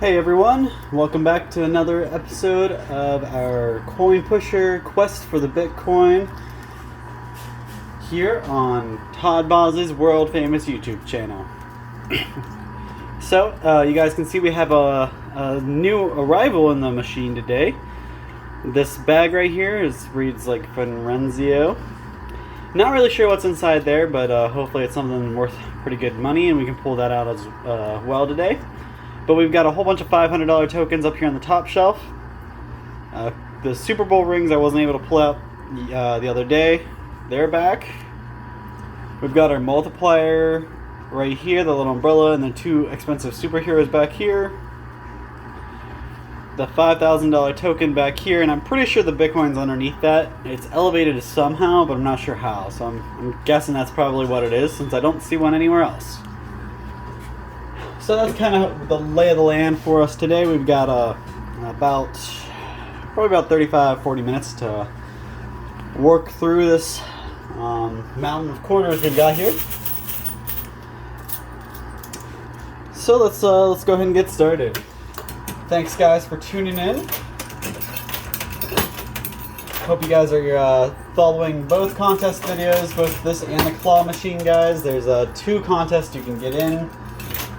Hey everyone, welcome back to another episode of our Coin Pusher Quest for the Bitcoin here on Todd Boz's world famous YouTube channel. So, you guys can see we have a new arrival in the machine today. This bag right here reads like Fenrenzio. Not really sure what's inside there, but hopefully it's something worth pretty good money and we can pull that out as well today. But we've got a whole bunch of $500 tokens up here on the top shelf. The Super Bowl rings I wasn't able to pull out the other day. They're back. We've got our multiplier right here, the little umbrella, and the two expensive superheroes back here. The $5,000 token back here, and I'm pretty sure the Bitcoin's underneath that. It's elevated somehow, but I'm not sure how. So I'm guessing that's probably what it is, since I don't see one anywhere else. So that's kind of the lay of the land for us today. We've got probably about 35-40 minutes to work through this mountain of quarters we've got here. So let's go ahead and get started. Thanks guys for tuning in. Hope you guys are following both contest videos, both this and the claw machine, guys. There's 2 contests you can get in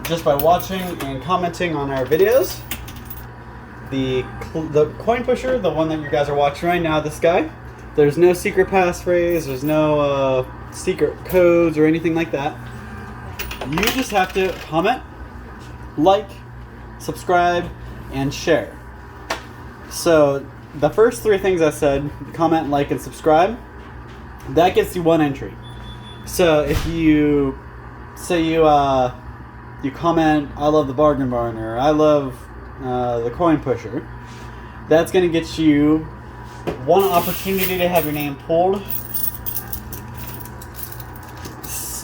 just by watching and commenting on our videos. The coin pusher, the one that you guys are watching right now, this guy, there's no secret passphrase, there's no secret codes or anything like that. You just have to comment, like, subscribe, and share. So the first 3 things I said, comment, like, and subscribe, that gets you 1 entry. So if you say you comment, I love the Bargain Barn, or I love the Coin Pusher, that's going to get you 1 opportunity to have your name pulled.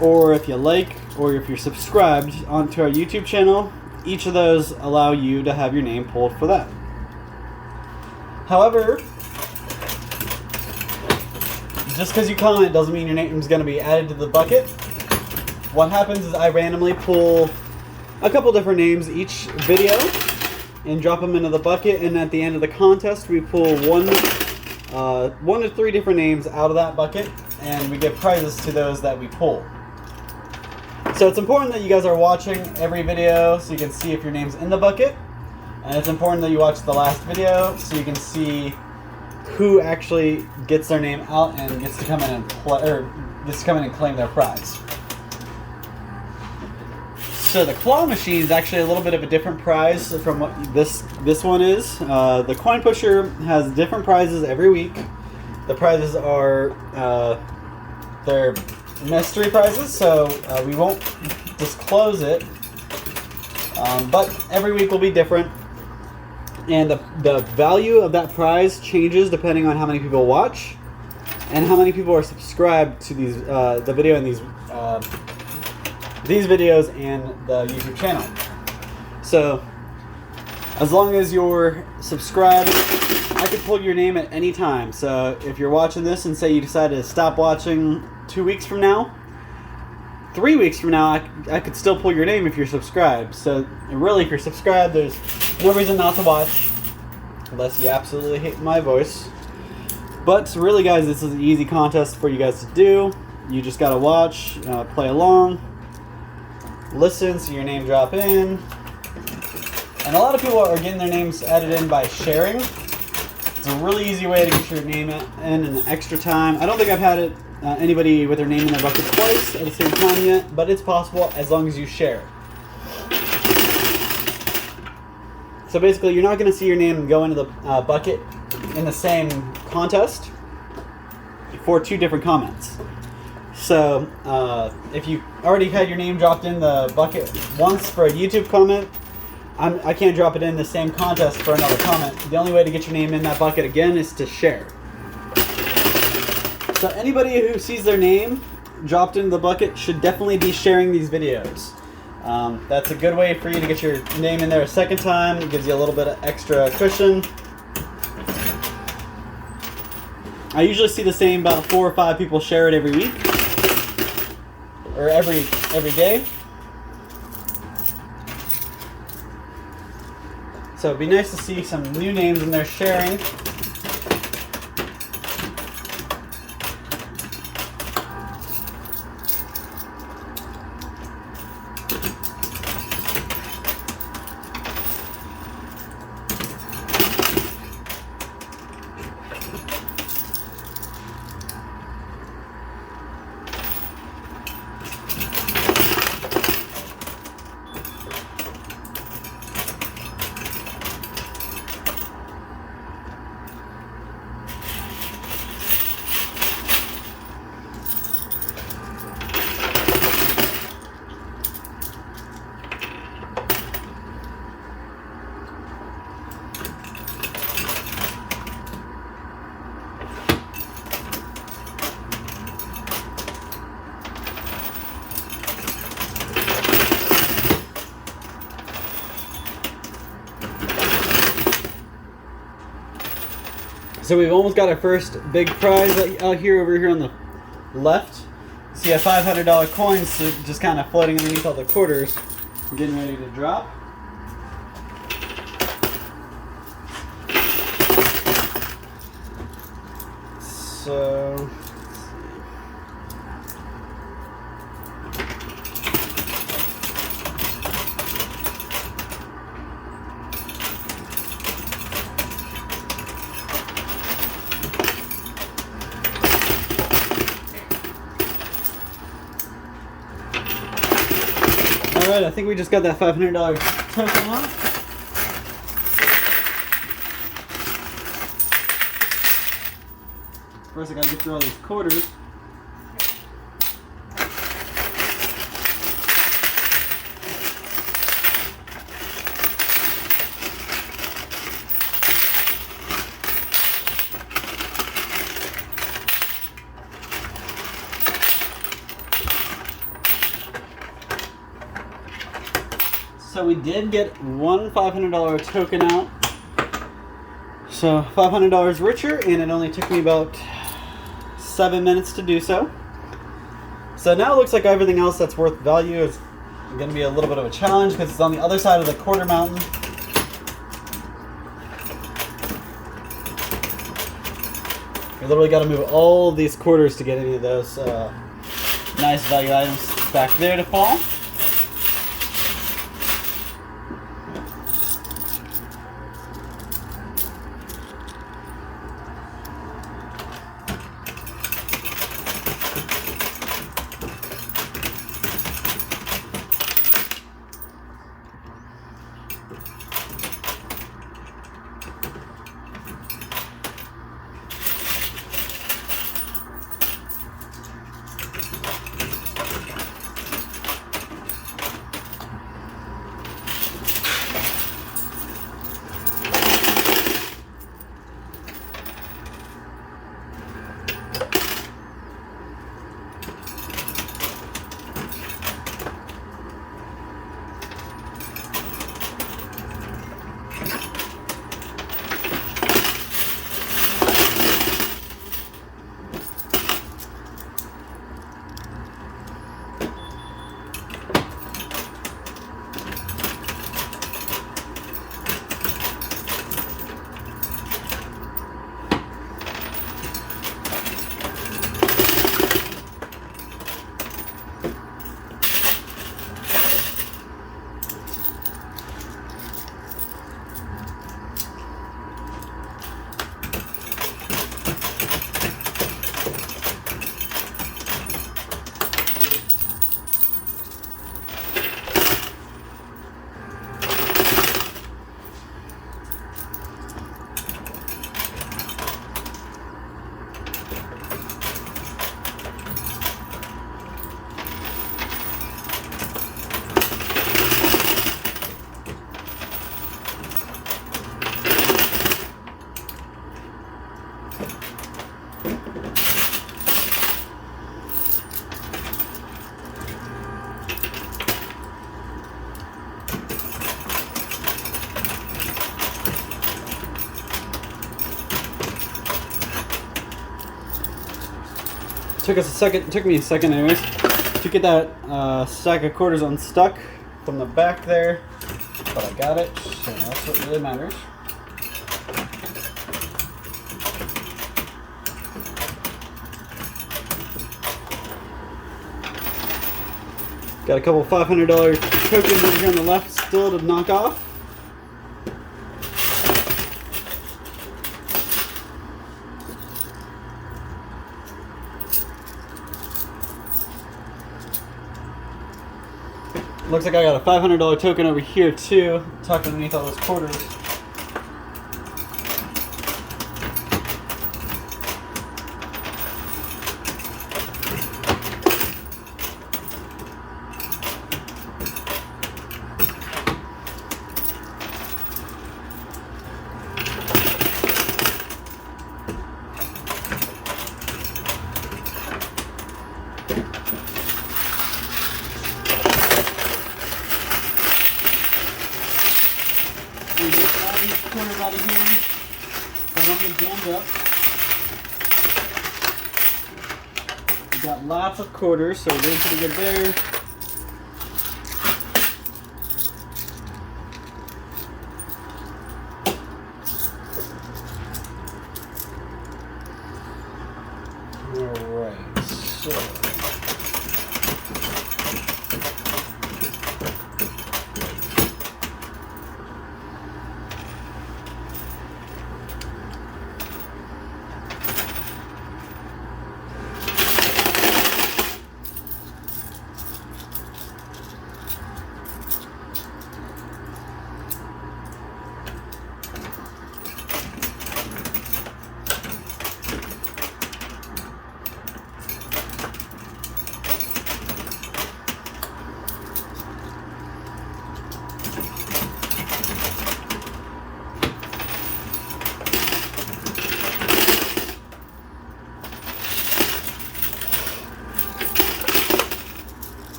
Or if you like, or if you're subscribed onto our YouTube channel, each of those allow you to have your name pulled for that. However, just because you comment doesn't mean your name is going to be added to the bucket. What happens is I randomly pull a couple different names each video and drop them into the bucket, and at the end of the contest we pull 1 to 3 different names out of that bucket, and we give prizes to those that we pull. So it's important that you guys are watching every video so you can see if your name's in the bucket, and it's important that you watch the last video so you can see who actually gets their name out and gets to come in and claim their prize. So the claw machine is actually a little bit of a different prize from what this one is. The Coin Pusher has different prizes every week. The prizes are they're mystery prizes, so we won't disclose it. But every week will be different, and the value of that prize changes depending on how many people watch and how many people are subscribed to these the video and these videos and the YouTube channel. So as long as you're subscribed, I could pull your name at any time. So if you're watching this and say you decided to stop watching 2 weeks from now, 3 weeks from now, I could still pull your name if you're subscribed. So really, if you're subscribed, there's no reason not to watch, unless you absolutely hate my voice. But really guys, this is an easy contest for you guys to do. You just gotta watch, play along, listen, see your name drop in. And a lot of people are getting their names added in by sharing. It's a really easy way to get your name in an extra time. I don't think I've had anybody with their name in their bucket twice at the same time yet, but it's possible as long as you share. So basically, you're not going to see your name go into the bucket in the same contest for 2 different comments. So if you already had your name dropped in the bucket once for a YouTube comment, I can't drop it in the same contest for another comment. The only way to get your name in that bucket again is to share. So anybody who sees their name dropped into the bucket should definitely be sharing these videos. That's a good way for you to get your name in there a second time. It gives you a little bit of extra cushion. I usually see the same about 4 or 5 people share it every week. Or every day. So it'd be nice to see some new names in there sharing. So we've almost got our first big prize out here, over here on the left. See a $500 coin just kind of floating underneath all the quarters, getting ready to drop. So alright, I think we just got that $500 token out. First I gotta get through all these quarters. So we did get one $500 token out. So $500 richer, and it only took me about 7 minutes to do so. So now it looks like everything else that's worth value is going to be a little bit of a challenge because it's on the other side of the quarter mountain. You literally got to move all of these quarters to get any of those nice value items back there to fall. Took me a second anyways to get that stack of quarters unstuck from the back there. but I got it, so that's what really matters. Got a couple $500 tokens over here on the left still to knock off. Looks like I got a $500 token over here too, tucked underneath all those quarters. Quarters out of here so I don't get jammed up. We got lots of quarters, so we're doing pretty good there. Alright, so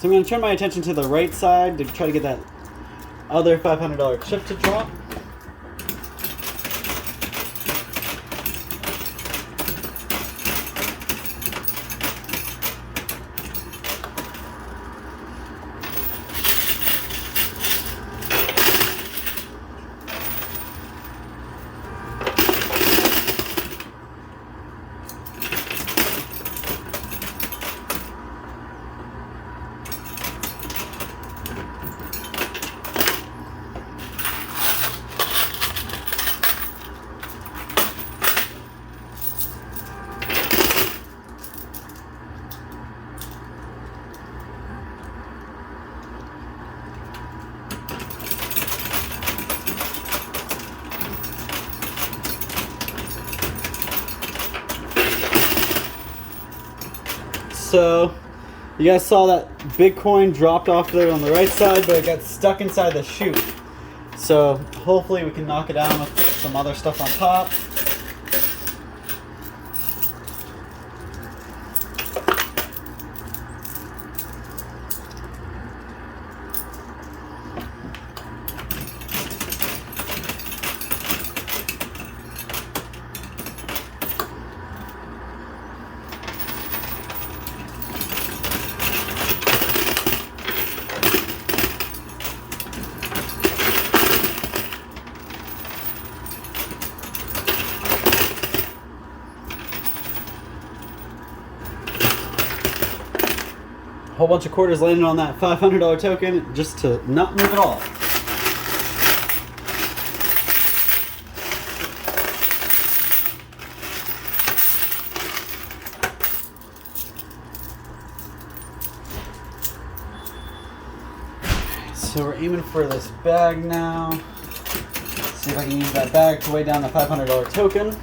So I'm going to turn my attention to the right side to try to get that other $500 chip to drop. So, you guys saw that Bitcoin dropped off there on the right side, but it got stuck inside the chute. So, hopefully we can knock it down with some other stuff on top. Whole bunch of quarters landing on that $500 token just to not move at all. So we're aiming for this bag now. See if I can use that bag to weigh down the $500 token.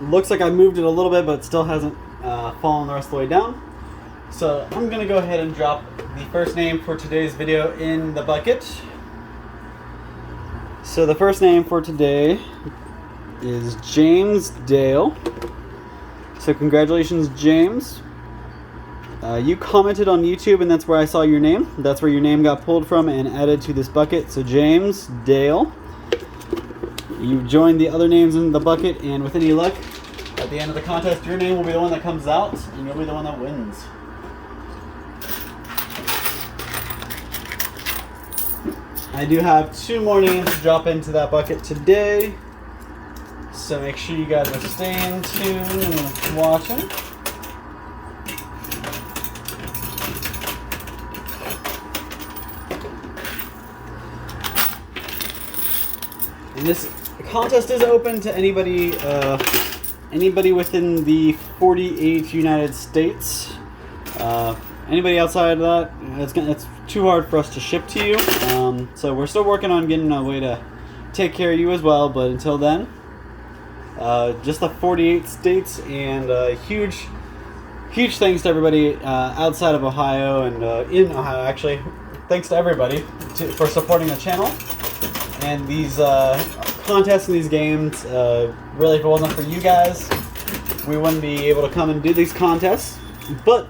Looks like I moved it a little bit, but it still hasn't fallen the rest of the way down. So I'm going to go ahead and drop the first name for today's video in the bucket. So the first name for today is James Dale. So congratulations, James. You commented on YouTube, and that's where I saw your name. That's where your name got pulled from and added to this bucket. So James Dale, you joined the other names in the bucket, and with any luck, at the end of the contest, your name will be the one that comes out, and you'll be the one that wins. I do have 2 more names to drop into that bucket today, so make sure you guys are staying tuned and watching. And this contest is open to anybody within the 48 United States. Anybody outside of that, it's too hard for us to ship to you. So we're still working on getting a way to take care of you as well. But until then, just the 48 states, and huge thanks to everybody outside of Ohio and in Ohio, actually. Thanks to everybody for supporting the channel. And these contests and these games, really, if it wasn't for you guys, we wouldn't be able to come and do these contests. But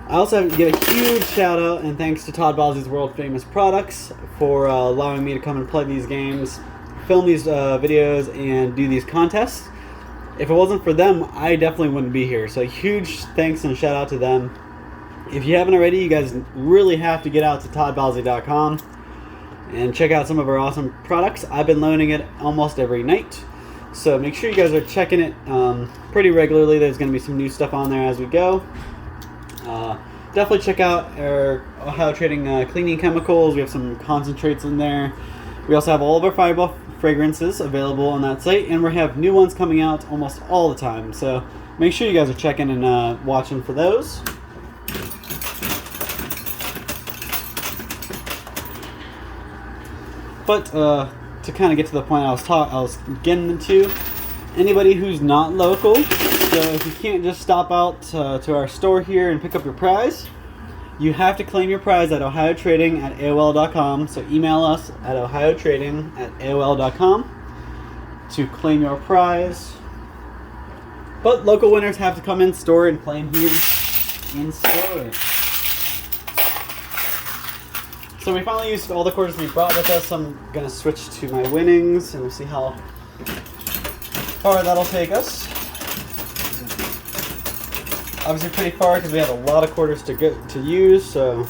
I also have to give a huge shout out and thanks to Todd Balzi's World Famous Products for allowing me to come and play these games, film these videos, and do these contests. If it wasn't for them, I definitely wouldn't be here. So huge thanks and shout out to them. If you haven't already, you guys really have to get out to toddbalzi.com and check out some of our awesome products. I've been loaning it almost every night, so make sure you guys are checking it pretty regularly. There's going to be some new stuff on there as we go. Definitely check out our Ohio Trading cleaning chemicals. We have some concentrates in there. We also have all of our Fireball fragrances available on that site, and we have new ones coming out almost all the time, so make sure you guys are checking and watching for those. But to kind of get to the point I was getting into, anybody who's not local, so if you can't just stop out to our store here and pick up your prize, you have to claim your prize at ohiotrading@aol.com. So email us at ohiotrading@aol.com to claim your prize. But local winners have to come in store and claim here in store. So we finally used all the quarters we brought with us. I'm going to switch to my winnings and we'll see how far that'll take us. Obviously pretty far because we have a lot of quarters to use, so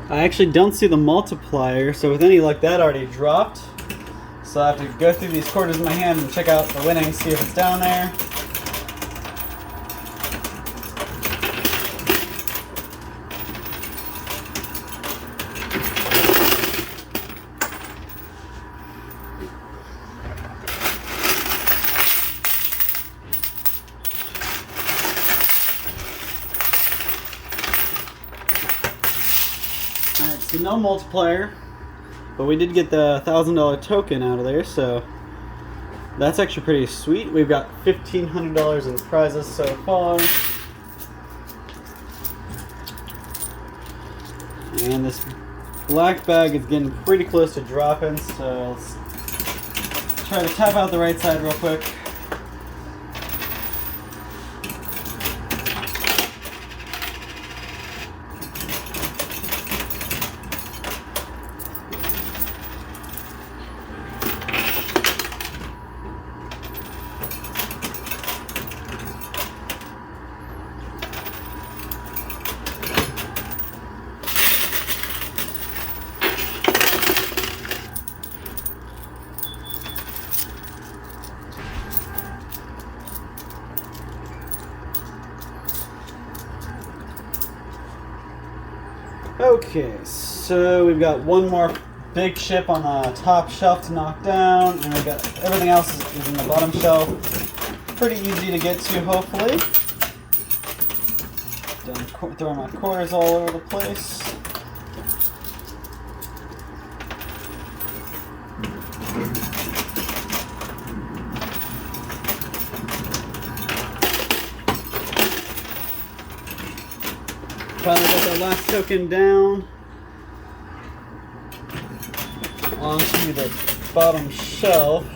I actually don't see the multiplier, so with any luck that already dropped. So I have to go through these quarters in my hand and check out the winnings, see if it's down there. Alright, so no multiplier, but we did get the $1,000 token out of there, so that's actually pretty sweet. We've got $1,500 in prizes so far. And this black bag is getting pretty close to dropping, so let's try to tap out the right side real quick. Okay, so we've got one more big chip on the top shelf to knock down, and we've got everything else is in the bottom shelf. Pretty easy to get to, hopefully. Done throwing my quarters all over the place. Finally got that last token down onto the bottom shelf.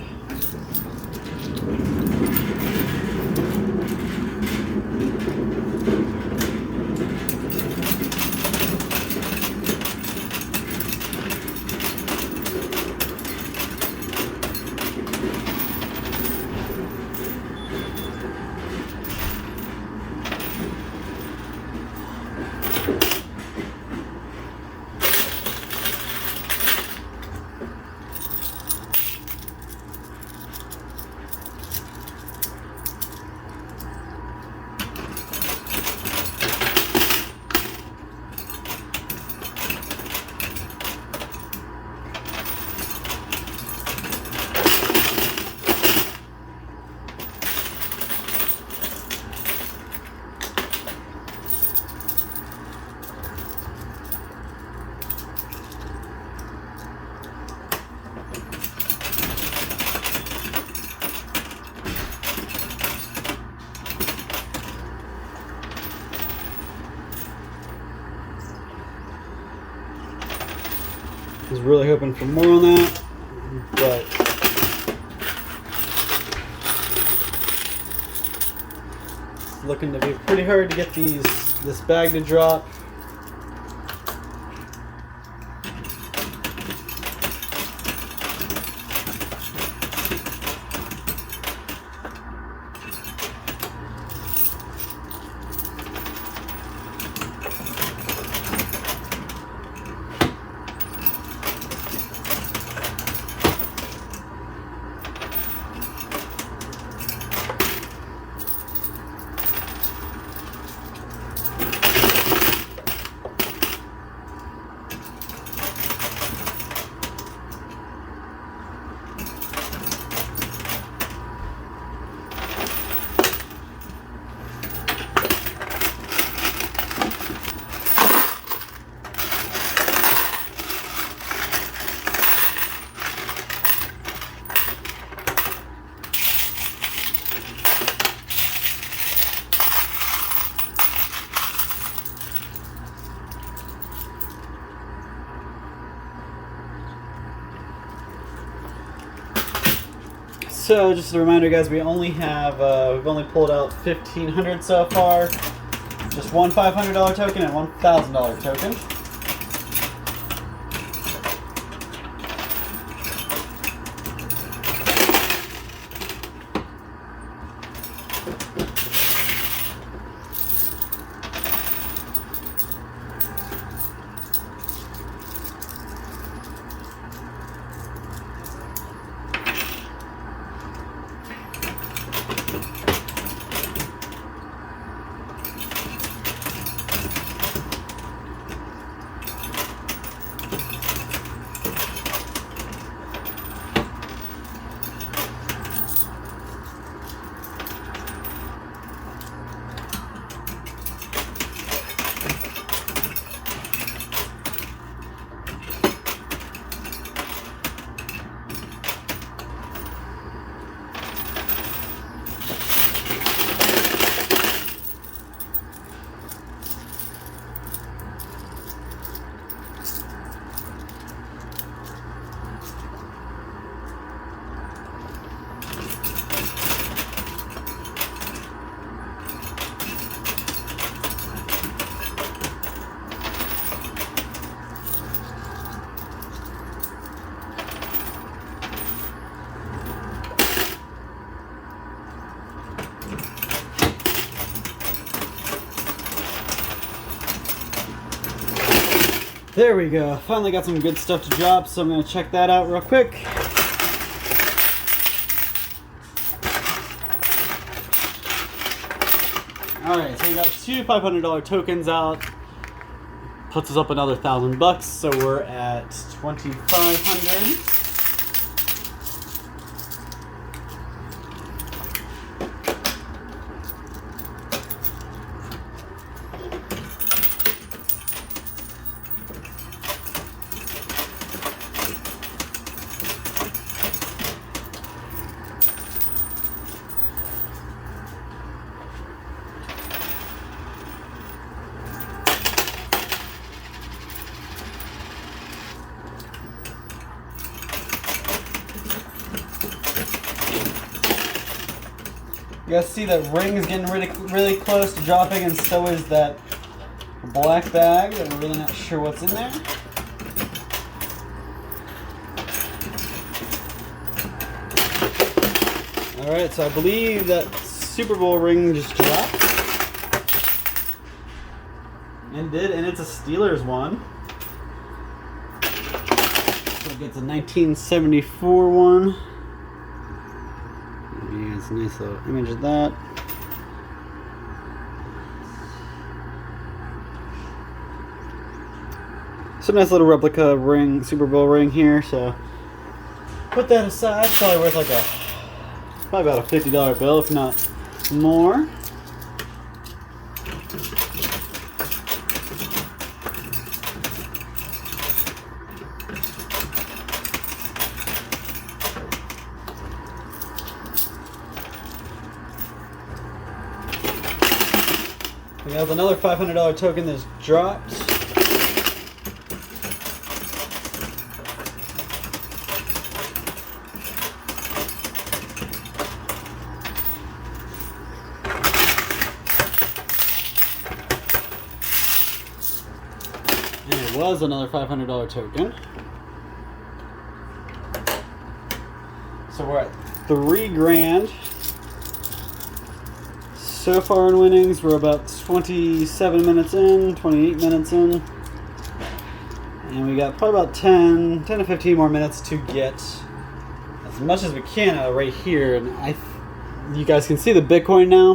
I was really hoping for more on that, but it's looking to be pretty hard to get this bag to drop. So just a reminder, guys, we only have we've only pulled out 1,500 so far. Just one $500 token and one $1,000 token. There we go. Finally got some good stuff to drop, so I'm going to check that out real quick. Alright, so we got two $500 tokens out. puts us up another $1,000, so we're at 2,500. You guys see that ring is getting really close to dropping, and so is that black bag that I'm really not sure what's in there. Alright, so I believe that Super Bowl ring just dropped. And did, and it's a Steelers one. So it gets a 1974 one. Yeah, it's a nice little image of that. Some nice little replica ring, Super Bowl ring here, so put that aside. It's probably worth like probably about a $50 bill, if not more. We have another $500 token that's dropped. And it was another $500 token. So we're at $3,000. So far in winnings, we're about 27 minutes in, 28 minutes in. And we got probably about 10 to 15 more minutes to get as much as we can out of right here. And you guys can see the Bitcoin now.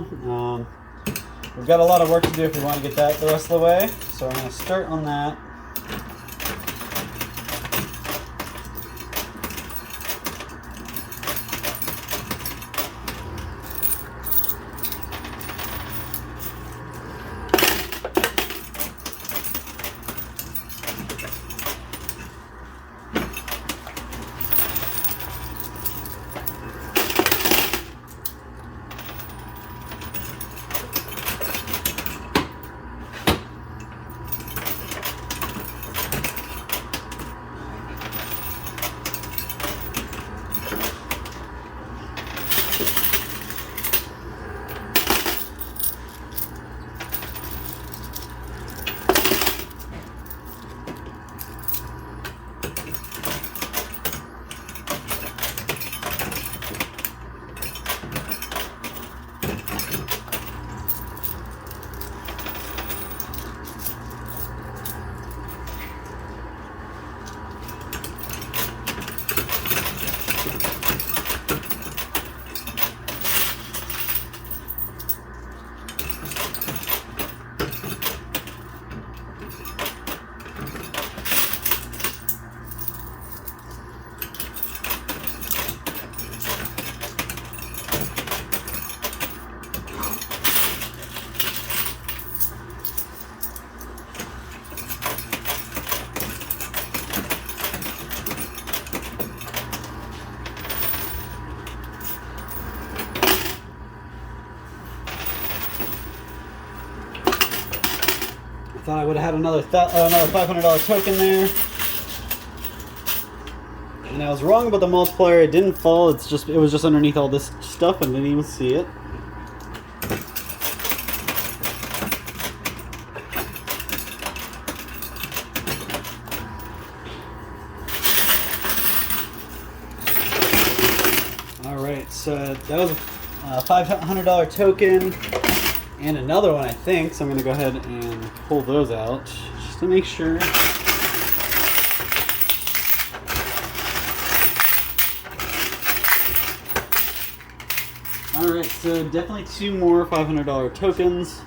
We've got a lot of work to do if we want to get that the rest of the way. So I'm going to start on that. Thought I would have had another $500 token there. And I was wrong about the multiplier. It didn't fall. It was just underneath all this stuff and didn't even see it. All right, so that was a $500 token. And another one, I think, so I'm going to go ahead and pull those out just to make sure. Alright, so definitely two more $500 tokens.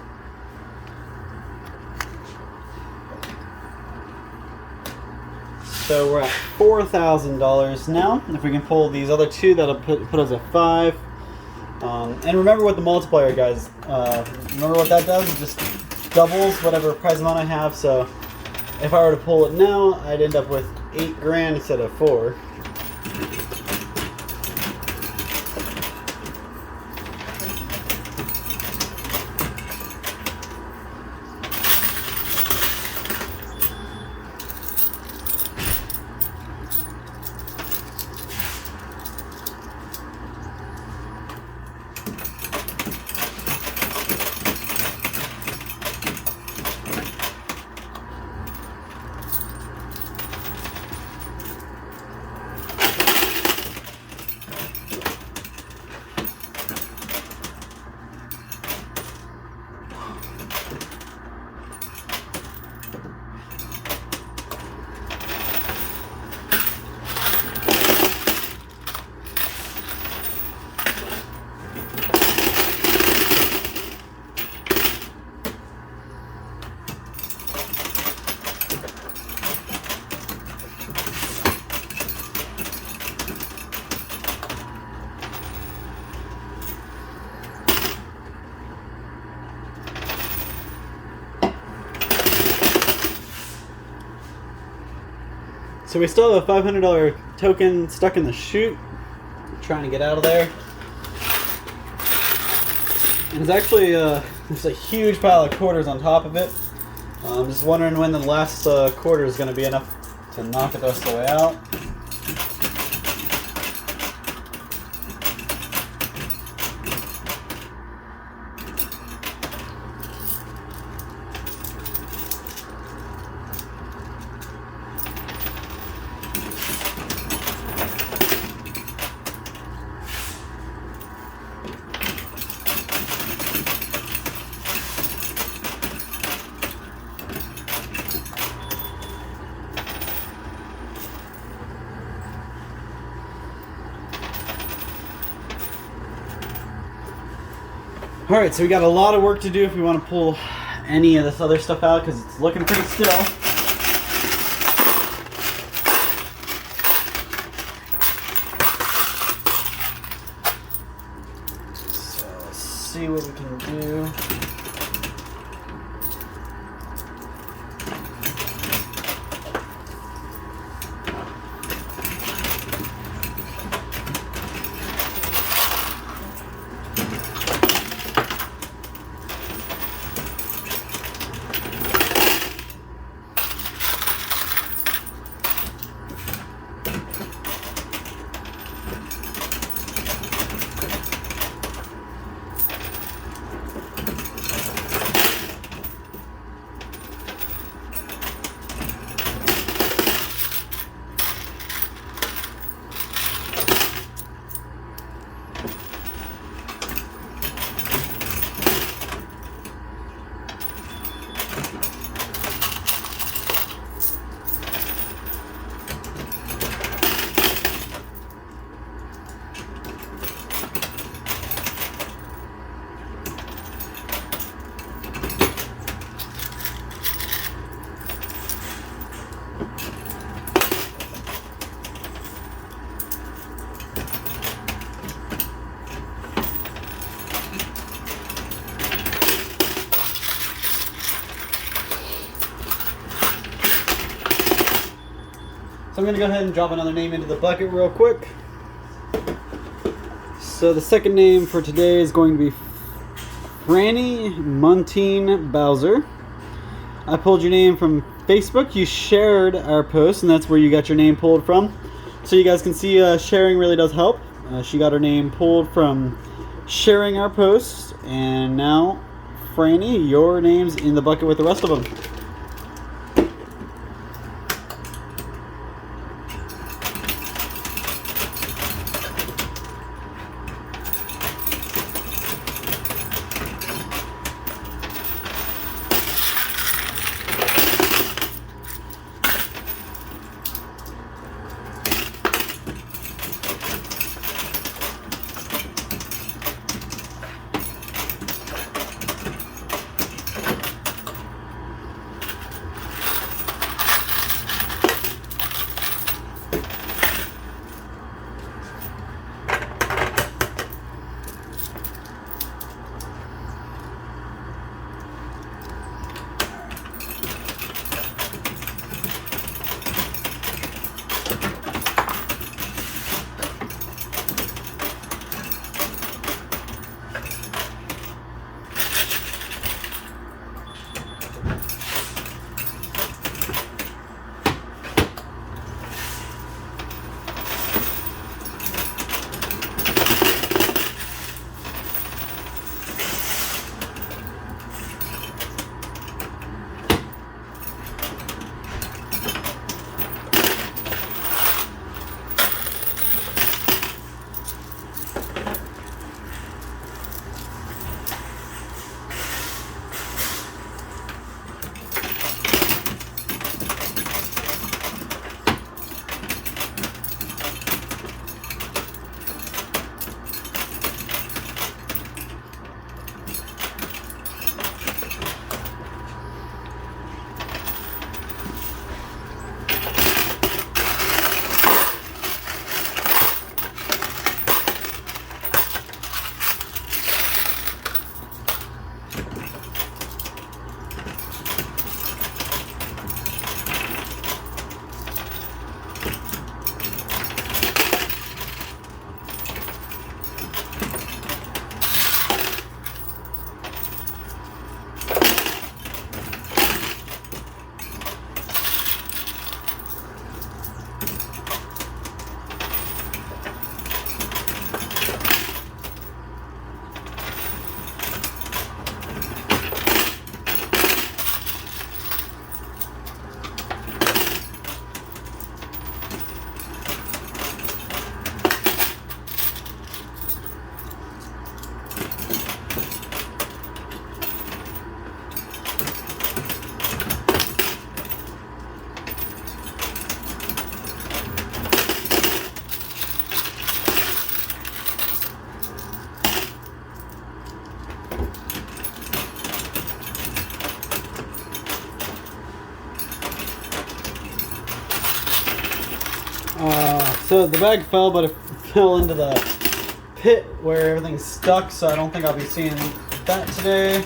So we're at $4,000 now. If we can pull these other two, that'll put us at 5. And remember what the multiplier, guys. Remember what that does? It just doubles whatever prize amount I have. So if I were to pull it now, I'd end up with 8 grand instead of 4. So we still have a $500 token stuck in the chute. Trying to get out of there. And it's actually there's a huge pile of quarters on top of it. I'm just wondering when the last quarter is going to be enough to knock it the rest of the way out. Alright, so we got a lot of work to do if we want to pull any of this other stuff out because it's looking pretty still. So let's see what we can do. So I'm going to go ahead and drop another name into the bucket real quick. So the second name for today is going to be Franny Montine Bowser. I pulled your name from Facebook. You shared our post, and that's where you got your name pulled from. So you guys can see sharing really does help. She got her name pulled from sharing our post, and now, Franny, your name's in the bucket with the rest of them. So the bag fell, but it fell into the pit where everything's stuck, so I don't think I'll be seeing that today.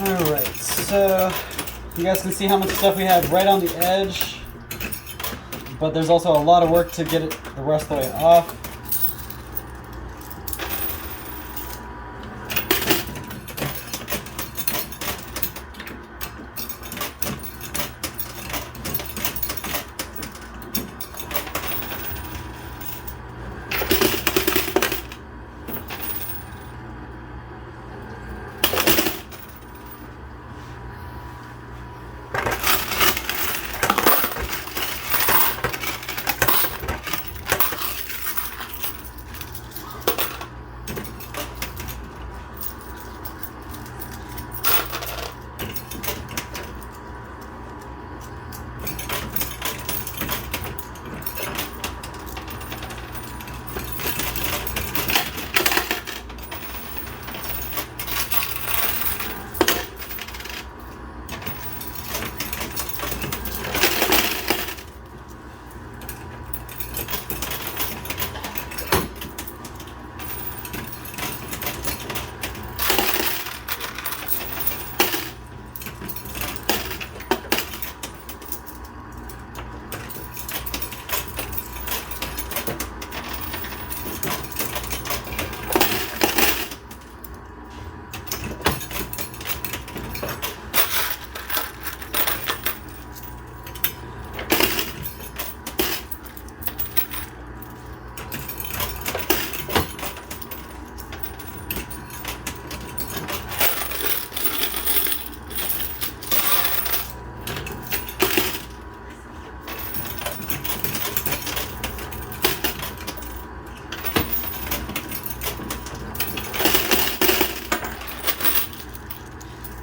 Alright, so you guys can see how much stuff we have right on the edge, but there's also a lot of work to get it the rest of the way off.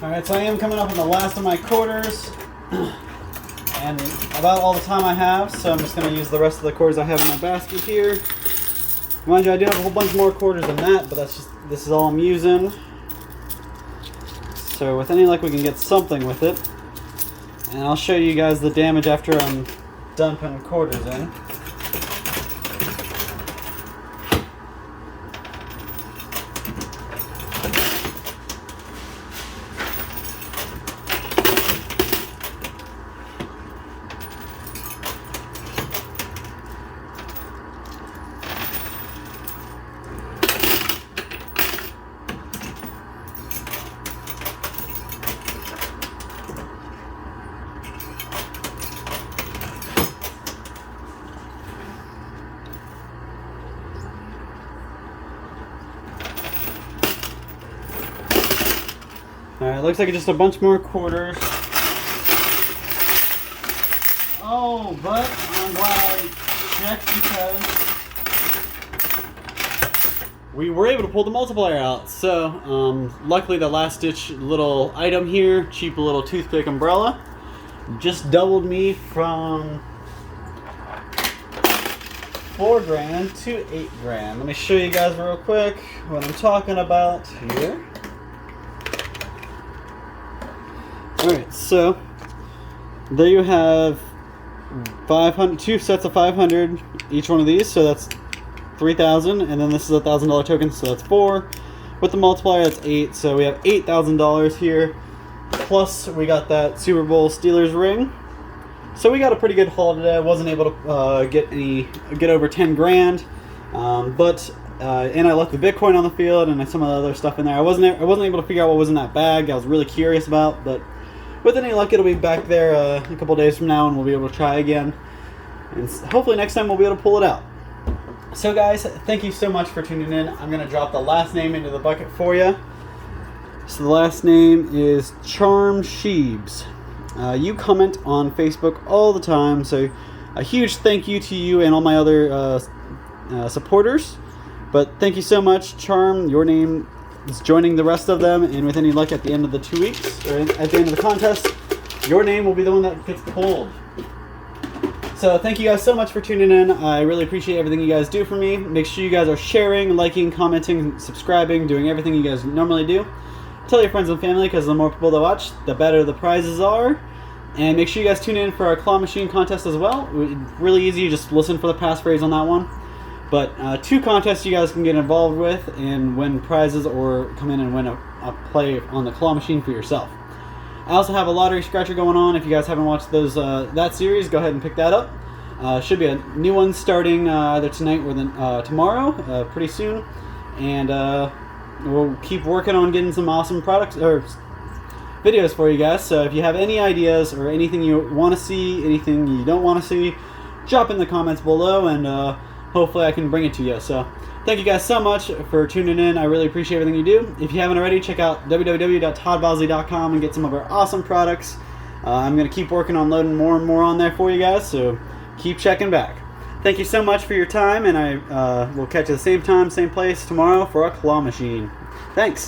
Alright, so I am coming up on the last of my quarters, and about all the time I have, so I'm just going to use the rest of the quarters I have in my basket here. Mind you, I do have a whole bunch more quarters than that, but this is all I'm using. So with any luck we can get something with it. And I'll show you guys the damage after I'm done putting quarters in. Alright, looks like just a bunch more quarters. Oh, but I'm glad I checked because we were able to pull the multiplier out. So, luckily the last ditch little item here, cheap little toothpick umbrella, just doubled me from $4,000 to $8,000. Let me show you guys real quick what I'm talking about here. Alright, so there you have 500, 2 sets of 500, each one of these, so that's 3,000, and then this is a $1,000 token, so that's 4. With the multiplier, that's 8, so we have $8,000 here. Plus, we got that Super Bowl Steelers ring. So we got a pretty good haul today. I wasn't able to get over 10 grand, but and I left the Bitcoin on the field and some of the other stuff in there. I wasn't able to figure out what was in that bag. I was really curious about, but with any luck, it'll be back there a couple days from now, and we'll be able to try again. And hopefully next time we'll be able to pull it out. So guys, thank you so much for tuning in. I'm gonna drop the last name into the bucket for you. So the last name is Charm Sheebs. You comment on Facebook all the time, so a huge thank you to you and all my other supporters. But thank you so much, Charm. Your name is joining the rest of them, and with any luck at the end of the 2 weeks, or at the end of the contest, your name will be the one that gets pulled. So thank you guys so much for tuning in. I really appreciate everything you guys do for me. Make sure you guys are sharing, liking, commenting, subscribing, doing everything you guys normally do. Tell your friends and family, because the more people that watch, the better the prizes are. And make sure you guys tune in for our claw machine contest as well. Really easy, just listen for the passphrase on that one. But 2 contests you guys can get involved with and win prizes, or come in and win a play on the claw machine for yourself. I also have a lottery scratcher going on. If you guys haven't watched those that series, go ahead and pick that up. Should be a new one starting either tonight or tomorrow, pretty soon. And we'll keep working on getting some awesome products or videos for you guys. So if you have any ideas or anything you want to see, anything you don't want to see, drop in the comments below, and hopefully I can bring it to you. So thank you guys so much for tuning in. I really appreciate everything you do. If you haven't already, check out www.toddbosley.com and get some of our awesome products. I'm going to keep working on loading more and more on there for you guys, so keep checking back. Thank you so much for your time, and I will catch you at the same time, same place tomorrow for a claw machine. Thanks.